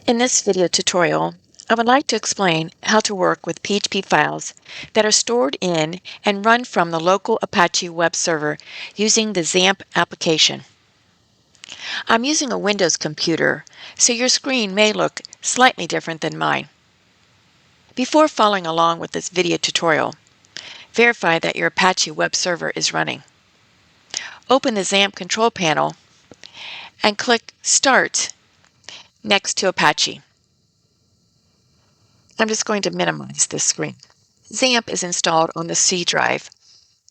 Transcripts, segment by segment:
In this video tutorial, I would like to explain how to work with PHP files that are stored in and run from the local Apache web server using the XAMPP application. I'm using a Windows computer, so your screen may look slightly different than mine. Before following along with this video tutorial, verify that your Apache web server is running. Open the XAMPP control panel and click Start next to Apache. I'm just going to minimize this screen. XAMPP is installed on the C drive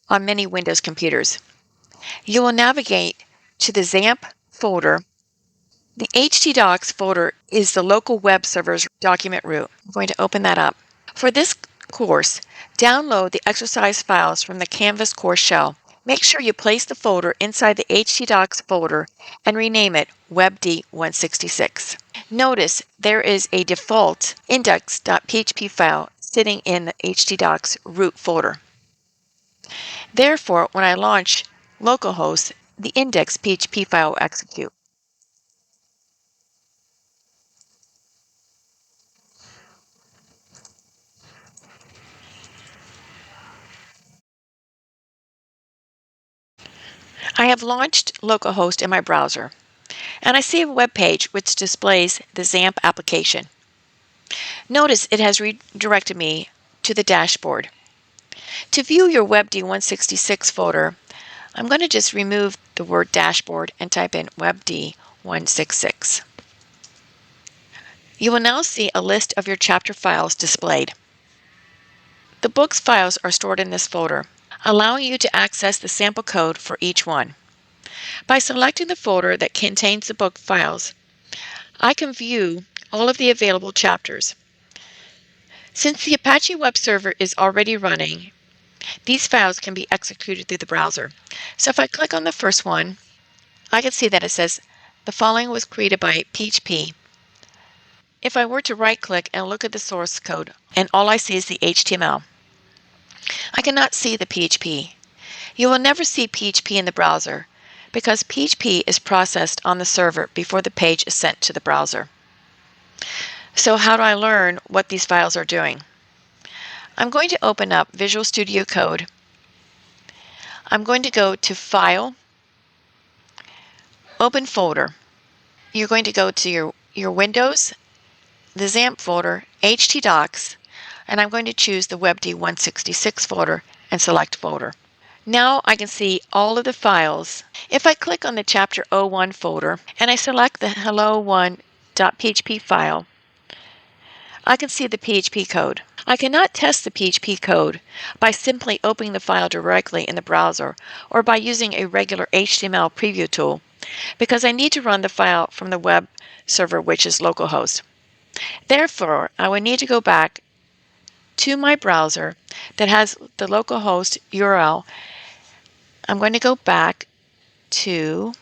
on many Windows computers. You will navigate to the XAMPP folder. The htdocs folder is the local web server's document root. I'm going to open that up. For this course, download the exercise files from the Canvas course shell. Make sure you place the folder inside the htdocs folder and rename it webd166. Notice there is a default index.php file sitting in the htdocs root folder. Therefore, when I launch localhost, the index.php file will execute. I have launched localhost in my browser, and I see a web page which displays the XAMPP application. Notice it has redirected me to the dashboard. To view your webd166 folder, I'm going to just remove the word dashboard and type in webd166. You will now see a list of your chapter files displayed. The books files are stored in this folder, allowing you to access the sample code for each one. By selecting the folder that contains the book files, I can view all of the available chapters. Since the Apache web server is already running, these files can be executed through the browser. So if I click on the first one, I can see that it says the following was created by PHP. If I were to right-click and look at the source code, and all I see is the HTML, I cannot see the PHP. You will never see PHP in the browser because PHP is processed on the server before the page is sent to the browser. So how do I learn what these files are doing? I'm going to open up Visual Studio Code. I'm going to go to File, Open Folder. You're going to go to your Windows, the XAMPP folder, htdocs, and I'm going to choose the webd166 folder and select folder. Now I can see all of the files. If I click on the chapter 01 folder and I select the hello1.php file, I can see the PHP code. I cannot test the PHP code by simply opening the file directly in the browser or by using a regular HTML preview tool because I need to run the file from the web server, which is localhost. Therefore, I would need to go back to my browser that has the localhost URL. I'm going to go back to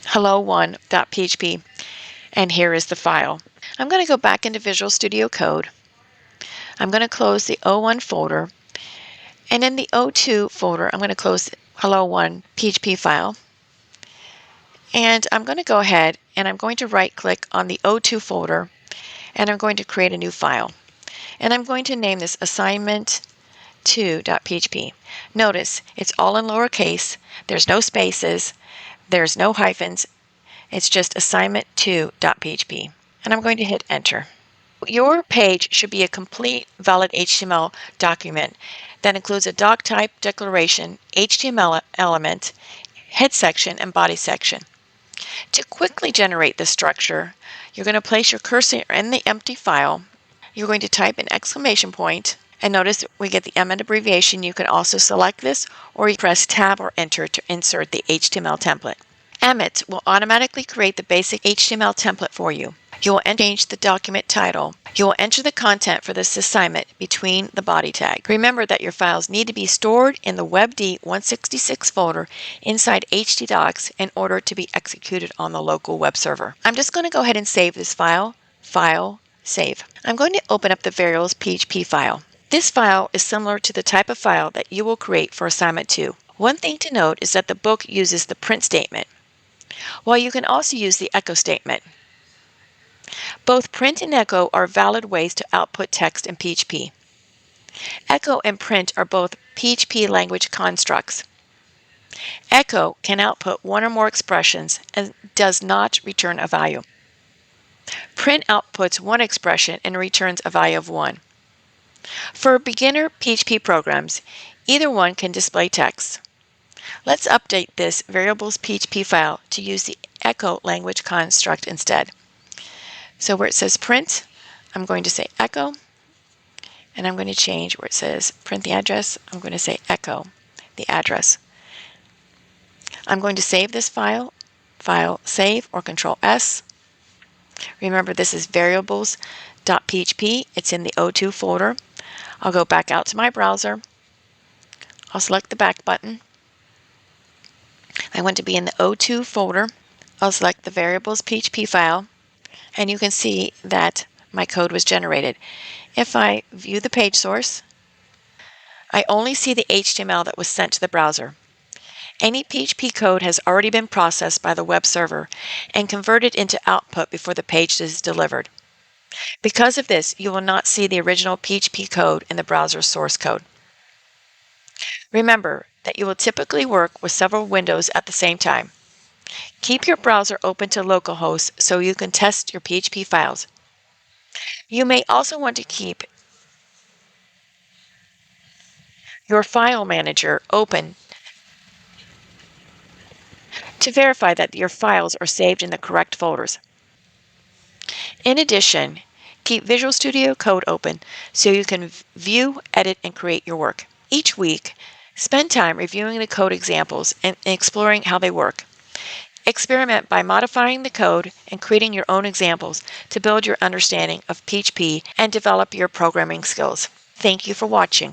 hello1.php, and here is the file. I'm going to go back into Visual Studio Code. I'm going to close the 01 folder, and in the 02 folder, I'm going to close the hello1 PHP file. And I'm going to go ahead and I'm going to right-click on the 02 folder, and I'm going to create a new file. And I'm going to name this assignment2.php. Notice it's all in lowercase, there's no spaces, there's no hyphens, it's just assignment2.php. And I'm going to hit enter. Your page should be a complete valid HTML document that includes a doc type, declaration, HTML element, head section, and body section. To quickly generate this structure, you're going to place your cursor in the empty file. You're going to type an exclamation point, and notice we get the Emmet abbreviation. You can also select this, or you press Tab or Enter to insert the HTML template. Emmet will automatically create the basic HTML template for you. You will change the document title. You will enter the content for this assignment between the body tag. Remember that your files need to be stored in the webd166 folder inside htdocs in order to be executed on the local web server. I'm just going to go ahead and save this file. File, Save. I'm going to open up the variables PHP file. This file is similar to the type of file that you will create for assignment 2. One thing to note is that the book uses the print statement, Well, you can also use the echo statement. Both print and echo are valid ways to output text in PHP. Echo and print are both PHP language constructs. Echo can output one or more expressions and does not return a value. Print outputs one expression and returns a value of 1. For beginner PHP programs, either one can display text. Let's update this variables PHP file to use the echo language construct instead. So where it says print, I'm going to say echo, and I'm going to change where it says print the address, I'm going to say echo the address. I'm going to save this file, File Save or Control S. Remember, this is variables.php. It's in the O2 folder. I'll go back out to my browser. I'll select the back button. I want to be in the O2 folder. I'll select the variables PHP file, and you can see that my code was generated. If I view the page source, I only see the HTML that was sent to the browser. Any PHP code has already been processed by the web server and converted into output before the page is delivered. Because of this, you will not see the original PHP code in the browser's source code. Remember that you will typically work with several windows at the same time. Keep your browser open to localhost so you can test your PHP files. You may also want to keep your file manager open to verify that your files are saved in the correct folders. In addition, keep Visual Studio Code open so you can view, edit, and create your work. Each week, spend time reviewing the code examples and exploring how they work. Experiment by modifying the code and creating your own examples to build your understanding of PHP and develop your programming skills. Thank you for watching.